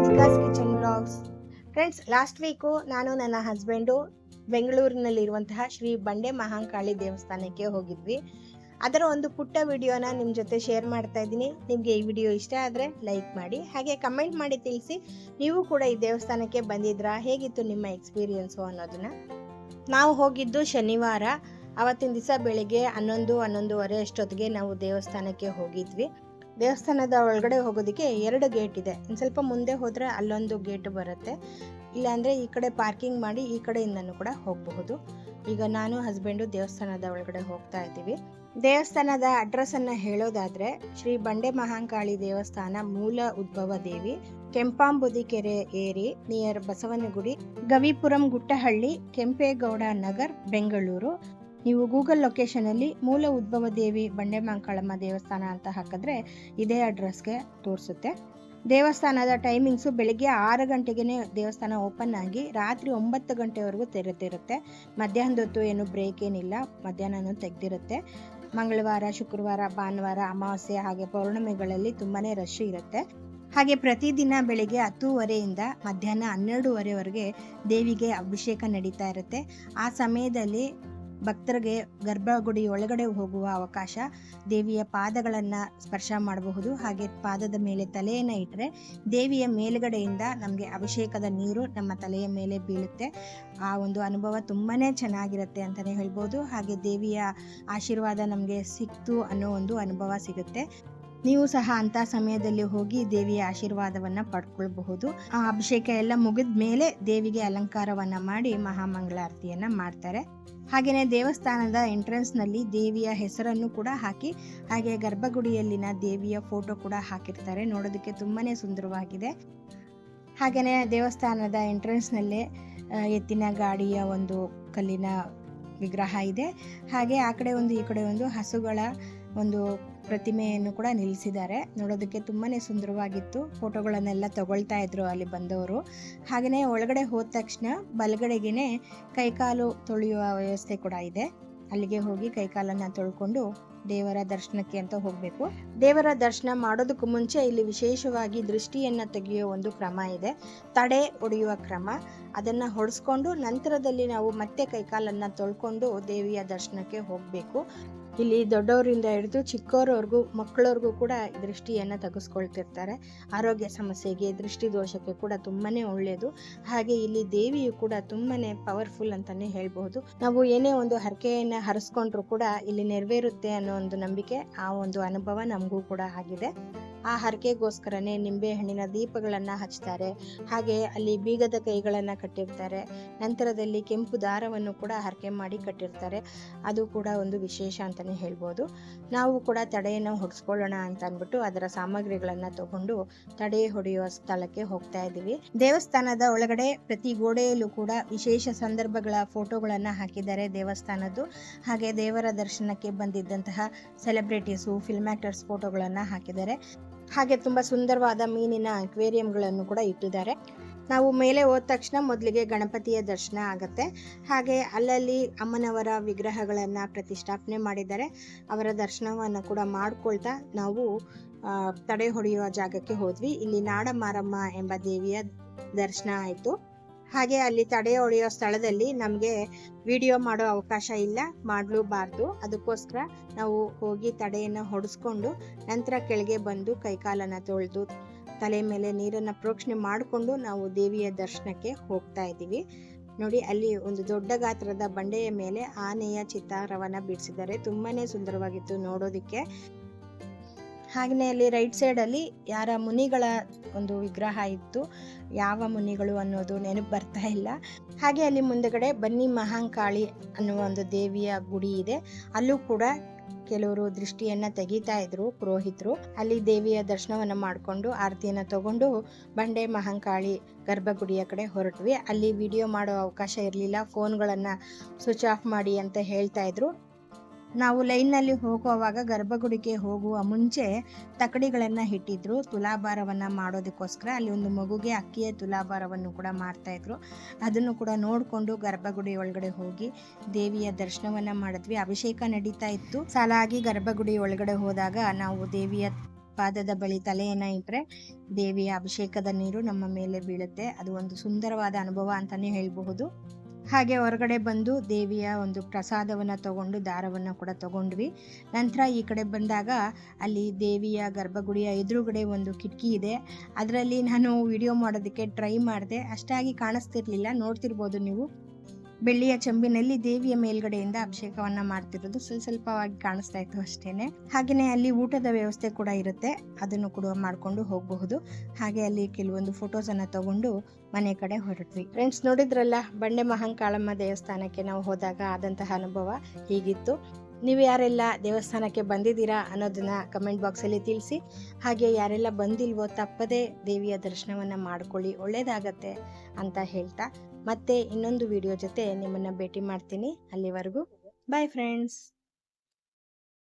Radhika's kitchen blogs. Friends, last week ನಾನು ನನ್ನ husband ಬೆಂಗಳೂರಿನಲ್ಲಿರುವಂತಹ Shri ಬಂಡೆ ಮಹಾಂಕಾಳಿ ದೇವಸ್ಥಾನಕ್ಕೆ ಹೋಗಿದ್ವಿ. ಅದರ ಒಂದು ಪುಟ್ಟ ವಿಡಿಯೋನ ನಿಮ್ಮ ಜೊತೆ ಶೇರ್ ಮಾಡ್ತಾ ಇದ್ದೀನಿ. ನಿಮಗೆ ಈ ವಿಡಿಯೋ ಇಷ್ಟ ಆದರೆ ಲೈಕ್ ಮಾಡಿ, ಹಾಗೆ ಕಮೆಂಟ್ ಮಾಡಿ ತಿಳಿಸಿ ನೀವು ಕೂಡ ಈ ದೇವಸ್ಥಾನಕ್ಕೆ ಬಂದಿದ್ರಾ, ಹೇಗಿತ್ತು ನಿಮ್ಮ ಎಕ್ಸ್ಪೀರಿಯನ್ಸು ಅನ್ನೋದನ್ನ. ನಾವು ಹೋಗಿದ್ದು ಶನಿವಾರ. ಅವತ್ತಿನ ದಿವಸ ಬೆಳಿಗ್ಗೆ 11-11:30 ಅಷ್ಟೊತ್ತಿಗೆ ನಾವು ದೇವಸ್ಥಾನಕ್ಕೆ ಹೋಗಿದ್ವಿ. ದೇವಸ್ಥಾನದ ಒಳಗಡೆ ಹೋಗೋದಕ್ಕೆ 2 ಗೇಟ್ ಇದೆ. ಇನ್ನು ಸ್ವಲ್ಪ ಮುಂದೆ ಹೋದರೆ ಅಲ್ಲೊಂದು ಗೇಟ್ ಬರುತ್ತೆ, ಇಲ್ಲಾಂದರೆ ಈ ಕಡೆ ಪಾರ್ಕಿಂಗ್ ಮಾಡಿ ಈ ಕಡೆಯಿಂದನೂ ಕೂಡ ಹೋಗಬಹುದು. ಈಗ ನಾನು ಹಸ್ಬೆಂಡು ದೇವಸ್ಥಾನದ ಒಳಗಡೆ ಹೋಗ್ತಾ ಇದ್ದೀವಿ. ದೇವಸ್ಥಾನದ ಅಡ್ರೆಸ್ಸನ್ನು ಹೇಳೋದಾದರೆ, ಶ್ರೀ ಬಂಡೆ ಮಹಾಂಕಾಳಿ ದೇವಸ್ಥಾನ, ಮೂಲ ಉದ್ಭವ ದೇವಿ, ಕೆಂಪಾಂಬುದಿ ಕೆರೆ ಏರಿ ನಿಯರ್ ಬಸವನಗುಡಿ, ಗವಿಪುರಂ ಗುಟ್ಟಹಳ್ಳಿ, ಕೆಂಪೇಗೌಡ ನಗರ್, ಬೆಂಗಳೂರು. ನೀವು ಗೂಗಲ್ ಲೊಕೇಶನಲ್ಲಿ ಮೂಲ ಉದ್ಭವ ದೇವಿ ಬಂಡೆ ಮಹಾಂಕಾಳಮ್ಮ ದೇವಸ್ಥಾನ ಅಂತ ಹಾಕಿದ್ರೆ ಇದೇ ಅಡ್ರೆಸ್ಗೆ ತೋರಿಸುತ್ತೆ. ದೇವಸ್ಥಾನದ ಟೈಮಿಂಗ್ಸು ಬೆಳಿಗ್ಗೆ 6 ಗಂಟೆಗೆ ದೇವಸ್ಥಾನ ಓಪನ್ ಆಗಿ ರಾತ್ರಿ 9 ಗಂಟೆವರೆಗೂ ತೆರೆದಿರುತ್ತೆ. ಮಧ್ಯಾಹ್ನದ ಹೊತ್ತು ಏನು ಬ್ರೇಕ್ ಏನಿಲ್ಲ, ಮಧ್ಯಾಹ್ನನೂ ತೆಗೆದಿರುತ್ತೆ. ಮಂಗಳವಾರ, ಶುಕ್ರವಾರ, ಭಾನುವಾರ, ಅಮಾವಾಸ್ಯೆ ಹಾಗೆ ಪೌರ್ಣಮಿಗಳಲ್ಲಿ ತುಂಬಾ ರಶ್ ಇರುತ್ತೆ. ಹಾಗೆ ಪ್ರತಿದಿನ ಬೆಳಿಗ್ಗೆ 10:30 ಮಧ್ಯಾಹ್ನ 12:30ವರೆಗೆ ದೇವಿಗೆ ಅಭಿಷೇಕ ನಡೀತಾ ಇರುತ್ತೆ. ಆ ಸಮಯದಲ್ಲಿ ಭಕ್ತರಿಗೆ ಗರ್ಭಗುಡಿ ಒಳಗಡೆ ಹೋಗುವ ಅವಕಾಶ, ದೇವಿಯ ಪಾದಗಳನ್ನು ಸ್ಪರ್ಶ ಮಾಡಬಹುದು. ಹಾಗೆ ಪಾದದ ಮೇಲೆ ತಲೆಯನ್ನು ಇಟ್ಟರೆ ದೇವಿಯ ಮೇಲುಗಡೆಯಿಂದ ನಮಗೆ ಅಭಿಷೇಕದ ನೀರು ನಮ್ಮ ತಲೆಯ ಮೇಲೆ ಬೀಳುತ್ತೆ. ಆ ಒಂದು ಅನುಭವ ತುಂಬಾ ಚೆನ್ನಾಗಿರುತ್ತೆ ಅಂತಲೇ ಹೇಳ್ಬೋದು. ಹಾಗೆ ದೇವಿಯ ಆಶೀರ್ವಾದ ನಮಗೆ ಸಿಕ್ತು ಅನ್ನೋ ಒಂದು ಅನುಭವ ಸಿಗುತ್ತೆ. ನೀವು ಸಹ ಅಂಥ ಸಮಯದಲ್ಲಿ ಹೋಗಿ ದೇವಿಯ ಆಶೀರ್ವಾದವನ್ನು ಪಡ್ಕೊಳ್ಬಹುದು. ಆ ಅಭಿಷೇಕ ಎಲ್ಲ ಮುಗಿದ ಮೇಲೆ ದೇವಿಗೆ ಅಲಂಕಾರವನ್ನು ಮಾಡಿ ಮಹಾಮಂಗಳಾರತಿಯನ್ನು ಮಾಡ್ತಾರೆ. ಹಾಗೆಯೇ ದೇವಸ್ಥಾನದ ಎಂಟ್ರೆನ್ಸ್ನಲ್ಲಿ ದೇವಿಯ ಹೆಸರನ್ನು ಕೂಡ ಹಾಕಿ, ಹಾಗೆ ಗರ್ಭಗುಡಿಯಲ್ಲಿನ ದೇವಿಯ ಫೋಟೋ ಕೂಡ ಹಾಕಿರ್ತಾರೆ. ನೋಡೋದಕ್ಕೆ ತುಂಬಾ ಸುಂದರವಾಗಿದೆ. ಹಾಗೆಯೇ ದೇವಸ್ಥಾನದ ಎಂಟ್ರೆನ್ಸ್ನಲ್ಲೇ ಎತ್ತಿನ ಗಾಡಿಯ ಒಂದು ಕಲ್ಲಿನ ವಿಗ್ರಹ ಇದೆ. ಹಾಗೆ ಆ ಕಡೆ ಒಂದು ಈ ಕಡೆ ಒಂದು ಹಸುಗಳ ಒಂದು ಪ್ರತಿಮೆಯನ್ನು ಕೂಡ ನಿಲ್ಲಿಸಿದ್ದಾರೆ. ನೋಡೋದಕ್ಕೆ ತುಂಬಾ ಸುಂದರವಾಗಿತ್ತು. ಫೋಟೋಗಳನ್ನೆಲ್ಲ ತಗೊಳ್ತಾ ಇದ್ರು ಅಲ್ಲಿ ಬಂದವರು. ಹಾಗೆಯೇ ಒಳಗಡೆ ಹೋದ ತಕ್ಷಣ ಬಲಗಡೆಗೆ ಕೈಕಾಲು ತೊಳೆಯುವ ವ್ಯವಸ್ಥೆ ಕೂಡ ಇದೆ. ಅಲ್ಲಿಗೆ ಹೋಗಿ ಕೈಕಾಲನ್ನು ತೊಳ್ಕೊಂಡು ದೇವರ ದರ್ಶನಕ್ಕೆ ಅಂತ ಹೋಗಬೇಕು. ದೇವರ ದರ್ಶನ ಮಾಡೋದಕ್ಕೂ ಮುಂಚೆ ಇಲ್ಲಿ ವಿಶೇಷವಾಗಿ ದೃಷ್ಟಿಯನ್ನು ತೆಗೆಯುವ ಒಂದು ಕ್ರಮ ಇದೆ, ತಡೆ ಹೊಡೆಯುವ ಕ್ರಮ. ಅದನ್ನು ಹೊಡೆಸ್ಕೊಂಡು ನಂತರದಲ್ಲಿ ನಾವು ಮತ್ತೆ ಕೈಕಾಲನ್ನು ತೊಳ್ಕೊಂಡು ದೇವಿಯ ದರ್ಶನಕ್ಕೆ ಹೋಗಬೇಕು. ಇಲ್ಲಿ ದೊಡ್ಡವರಿಂದ ಹಿಡಿದು ಚಿಕ್ಕವರವರೆಗೂ ಮಕ್ಕಳವ್ರಿಗೂ ಕೂಡ ದೃಷ್ಟಿಯನ್ನು ತೆಗೆಸ್ಕೊಳ್ತಿರ್ತಾರೆ. ಆರೋಗ್ಯ ಸಮಸ್ಯೆಗೆ, ದೃಷ್ಟಿ ದೋಷಕ್ಕೆ ಕೂಡ ತುಂಬಾ ಒಳ್ಳೆಯದು. ಹಾಗೆ ಇಲ್ಲಿ ದೇವಿಯು ಕೂಡ ತುಂಬಾ ಪವರ್ಫುಲ್ ಅಂತಲೇ ಹೇಳ್ಬಹುದು. ನಾವು ಏನೇ ಒಂದು ಹರಕೆಯನ್ನು ಹರಿಸ್ಕೊಂಡ್ರು ಕೂಡ ಇಲ್ಲಿ ನೆರವೇರುತ್ತೆ ಅನ್ನೋ ಒಂದು ನಂಬಿಕೆ, ಆ ಒಂದು ಅನುಭವ ನಮಗೂ ಕೂಡ ಆಗಿದೆ. ಆ ಹರಕೆಗೋಸ್ಕರನೇ ನಿಂಬೆ ಹಣ್ಣಿನ ದೀಪಗಳನ್ನು ಹಚ್ತಾರೆ. ಹಾಗೆ ಅಲ್ಲಿ ಬೀಗದ ಕೈಗಳನ್ನು ಕಟ್ಟಿರ್ತಾರೆ. ನಂತರದಲ್ಲಿ ಕೆಂಪು ದಾರವನ್ನು ಕೂಡ ಹರಕೆ ಮಾಡಿ ಕಟ್ಟಿರ್ತಾರೆ. ಅದು ಕೂಡ ಒಂದು ವಿಶೇಷ ಅಂತಲೇ ಹೇಳ್ಬೋದು. ನಾವು ಕೂಡ ತಡೆಯನ್ನು ಹೊಡೆಸ್ಕೊಳ್ಳೋಣ ಅಂತ ಅಂದ್ಬಿಟ್ಟು ಅದರ ಸಾಮಗ್ರಿಗಳನ್ನು ತಗೊಂಡು ತಡೆ ಹೊಡೆಯುವ ಸ್ಥಳಕ್ಕೆ ಹೋಗ್ತಾ ಇದ್ದೀವಿ. ದೇವಸ್ಥಾನದ ಒಳಗಡೆ ಪ್ರತಿ ಗೋಡೆಯಲ್ಲೂ ಕೂಡ ವಿಶೇಷ ಸಂದರ್ಭಗಳ ಫೋಟೋಗಳನ್ನು ಹಾಕಿದ್ದಾರೆ ದೇವಸ್ಥಾನದ್ದು. ಹಾಗೆ ದೇವರ ದರ್ಶನಕ್ಕೆ ಬಂದಿದ್ದಂತಹ ಸೆಲೆಬ್ರಿಟೀಸು, ಫಿಲ್ಮ್ ಆಕ್ಟರ್ಸ್ ಫೋಟೋಗಳನ್ನು ಹಾಕಿದ್ದಾರೆ. ಹಾಗೆ ತುಂಬ ಸುಂದರವಾದ ಮೀನಿನ ಅಕ್ವೇರಿಯಂಗಳನ್ನು ಕೂಡ ಇಟ್ಟಿದ್ದಾರೆ. ನಾವು ಮೇಲೆ ಹೋದ ತಕ್ಷಣ ಮೊದಲಿಗೆ ಗಣಪತಿಯ ದರ್ಶನ ಆಗುತ್ತೆ. ಹಾಗೆ ಅಲ್ಲಲ್ಲಿ ಅಮ್ಮನವರ ವಿಗ್ರಹಗಳನ್ನು ಪ್ರತಿಷ್ಠಾಪನೆ ಮಾಡಿದ್ದಾರೆ. ಅವರ ದರ್ಶನವನ್ನು ಕೂಡ ಮಾಡ್ಕೊಳ್ತಾ ನಾವು ತಡೆ ಹೊಡೆಯುವ ಜಾಗಕ್ಕೆ ಹೋದ್ವಿ. ಇಲ್ಲಿ ನಾಡಮಾರಮ್ಮ ಎಂಬ ದೇವಿಯ ದರ್ಶನ ಆಯಿತು. ಹಾಗೆ ಅಲ್ಲಿ ತಡೆ ಹೊಡೆಯೋ ಸ್ಥಳದಲ್ಲಿ ನಮಗೆ ವಿಡಿಯೋ ಮಾಡೋ ಅವಕಾಶ ಇಲ್ಲ, ಮಾಡಲೂಬಾರ್ದು. ಅದಕ್ಕೋಸ್ಕರ ನಾವು ಹೋಗಿ ತಡೆಯನ್ನು ಹೊಡೆಸ್ಕೊಂಡು ನಂತರ ಕೆಳಗೆ ಬಂದು ಕೈಕಾಲನ್ನು ತೊಳೆದು ತಲೆ ಮೇಲೆ ನೀರನ್ನು ಪ್ರೋಕ್ಷಣೆ ಮಾಡಿಕೊಂಡು ನಾವು ದೇವಿಯ ದರ್ಶನಕ್ಕೆ ಹೋಗ್ತಾ ಇದ್ದೀವಿ. ನೋಡಿ, ಅಲ್ಲಿ ಒಂದು ದೊಡ್ಡ ಗಾತ್ರದ ಬಂಡೆಯ ಮೇಲೆ ಆನೆಯ ಚಿತ್ತಾರವನ್ನು ಬಿಡಿಸಿದ್ದಾರೆ. ತುಂಬಾ ಸುಂದರವಾಗಿತ್ತು ನೋಡೋದಕ್ಕೆ. ಹಾಗೆಯೇ ಅಲ್ಲಿ ರೈಟ್ ಸೈಡಲ್ಲಿ ಯಾರ ಮುನಿಗಳ ಒಂದು ವಿಗ್ರಹ ಇತ್ತು. ಯಾವ ಮುನಿಗಳು ಅನ್ನೋದು ನೆನಪು ಬರ್ತಾ ಇಲ್ಲ. ಹಾಗೆ ಅಲ್ಲಿ ಮುಂದಗಡೆ ಬನ್ನಿ ಮಹಾಂಕಾಳಿ ಅನ್ನುವ ಒಂದು ದೇವಿಯ ಗುಡಿ ಇದೆ. ಅಲ್ಲೂ ಕೂಡ ಕೆಲವರು ದೃಷ್ಟಿಯನ್ನು ತೆಗಿತಾ ಇದ್ರು ಪುರೋಹಿತರು. ಅಲ್ಲಿ ದೇವಿಯ ದರ್ಶನವನ್ನು ಮಾಡಿಕೊಂಡು ಆರತಿಯನ್ನು ತಗೊಂಡು ಬಂಡೆ ಮಹಾಂಕಾಳಿ ಗರ್ಭಗುಡಿಯ ಕಡೆ ಹೊರಟ್ವಿ. ಅಲ್ಲಿ ವಿಡಿಯೋ ಮಾಡೋ ಅವಕಾಶ ಇರಲಿಲ್ಲ, ಫೋನ್ಗಳನ್ನು ಸ್ವಿಚ್ ಆಫ್ ಮಾಡಿ ಅಂತ ಹೇಳ್ತಾ ಇದ್ರು. ನಾವು ಲೈನ್ನಲ್ಲಿ ಹೋಗುವಾಗ ಗರ್ಭಗುಡಿಗೆ ಹೋಗುವ ಮುಂಚೆ ತಕಡಿಗಳನ್ನು ಇಟ್ಟಿದ್ರು ತುಲಾಭಾರವನ್ನು ಮಾಡೋದಕ್ಕೋಸ್ಕರ. ಅಲ್ಲಿ ಒಂದು ಮಗುಗೆ ಅಕ್ಕಿಯ ತುಲಾಭಾರವನ್ನು ಕೂಡ ಮಾಡ್ತಾ ಇದ್ರು. ಅದನ್ನು ಕೂಡ ನೋಡಿಕೊಂಡು ಗರ್ಭಗುಡಿ ಒಳಗಡೆ ಹೋಗಿ ದೇವಿಯ ದರ್ಶನವನ್ನು ಮಾಡಿದ್ವಿ. ಅಭಿಷೇಕ ನಡೀತಾ ಇತ್ತು. ಸಾಲಾಗಿ ಗರ್ಭಗುಡಿ ಒಳಗಡೆ ಹೋದಾಗ ನಾವು ದೇವಿಯ ಪಾದದ ಬಳಿ ತಲೆಯನ್ನ ಇಟ್ರೆ ದೇವಿಯ ಅಭಿಷೇಕದ ನೀರು ನಮ್ಮ ಮೇಲೆ ಬೀಳುತ್ತೆ. ಅದು ಒಂದು ಸುಂದರವಾದ ಅನುಭವ ಅಂತಾನೆ ಹೇಳ್ಬಹುದು. ಹಾಗೆ ಹೊರಗಡೆ ಬಂದು ದೇವಿಯ ಒಂದು ಪ್ರಸಾದವನ್ನ ತಗೊಂಡು ದಾರವನ್ನ ಕೂಡ ತಗೊಂಡ್ವಿ. ನಂತರ ಈ ಕಡೆ ಬಂದಾಗ ಅಲ್ಲಿ ದೇವಿಯ ಗರ್ಭಗುಡಿಯ ಎದುರುಗಡೆ ಒಂದು ಕಿಟಕಿ ಇದೆ. ಅದರಲ್ಲಿ ನಾನು ವಿಡಿಯೋ ಮಾಡೋದಕ್ಕೆ ಟ್ರೈ ಮಾಡಿದೆ, ಅಷ್ಟಾಗಿ ಕಾಣಿಸ್ತಿರ್ಲಿಲ್ಲ. ನೋಡ್ತಿರ್ಬೋದು ನೀವು, ಬೆಳ್ಳಿಯ ಚೆಂಬಿನಲ್ಲಿ ದೇವಿಯ ಮೇಲ್ಗಡೆಯಿಂದ ಅಭಿಷೇಕವನ್ನ ಮಾಡ್ತಿರೋದು ಸ್ವಲ್ಪವಾಗಿ ಕಾಣಿಸ್ತಾ ಇತ್ತು ಅಷ್ಟೇನೆ. ಹಾಗೇನೆ ಅಲ್ಲಿ ಊಟದ ವ್ಯವಸ್ಥೆ ಕೂಡ ಇರುತ್ತೆ, ಅದನ್ನು ಕೂಡ ಮಾಡ್ಕೊಂಡು ಹೋಗಬಹುದು. ಹಾಗೆ ಅಲ್ಲಿ ಕೆಲವೊಂದು ಫೋಟೋಸ್ ಅನ್ನ ತಗೊಂಡು ಮನೆ ಕಡೆ ಹೊರಟ್ವಿ. ಫ್ರೆಂಡ್ಸ್, ನೋಡಿದ್ರಲ್ಲ, ಬಂಡೆ ಮಹಾಂಕಾಳಮ್ಮ ದೇವಸ್ಥಾನಕ್ಕೆ ನಾವು ಹೋದಾಗ ಆದಂತಹ ಅನುಭವ ಹೀಗಿತ್ತು. ನೀವು ಯಾರೆಲ್ಲ ದೇವಸ್ಥಾನಕ್ಕೆ ಬಂದಿದ್ದೀರಾ ಅನ್ನೋದನ್ನ ಕಮೆಂಟ್ ಬಾಕ್ಸಲ್ಲಿ ತಿಳಿಸಿ. ಹಾಗೆ ಯಾರೆಲ್ಲ ಬಂದಿಲ್ವೋ ತಪ್ಪದೇ ದೇವಿಯ ದರ್ಶನವನ್ನ ಮಾಡ್ಕೊಳ್ಳಿ, ಒಳ್ಳೇದಾಗತ್ತೆ ಅಂತ ಹೇಳ್ತಾ ಮತ್ತೆ ಇನ್ನೊಂದು ವಿಡಿಯೋ ಜೊತೆ ನಿಮ್ಮನ್ನ ಭೇಟಿ ಮಾಡ್ತೀನಿ. ಅಲ್ಲಿವರೆಗೂ ಬಾಯ್ ಫ್ರೆಂಡ್ಸ್.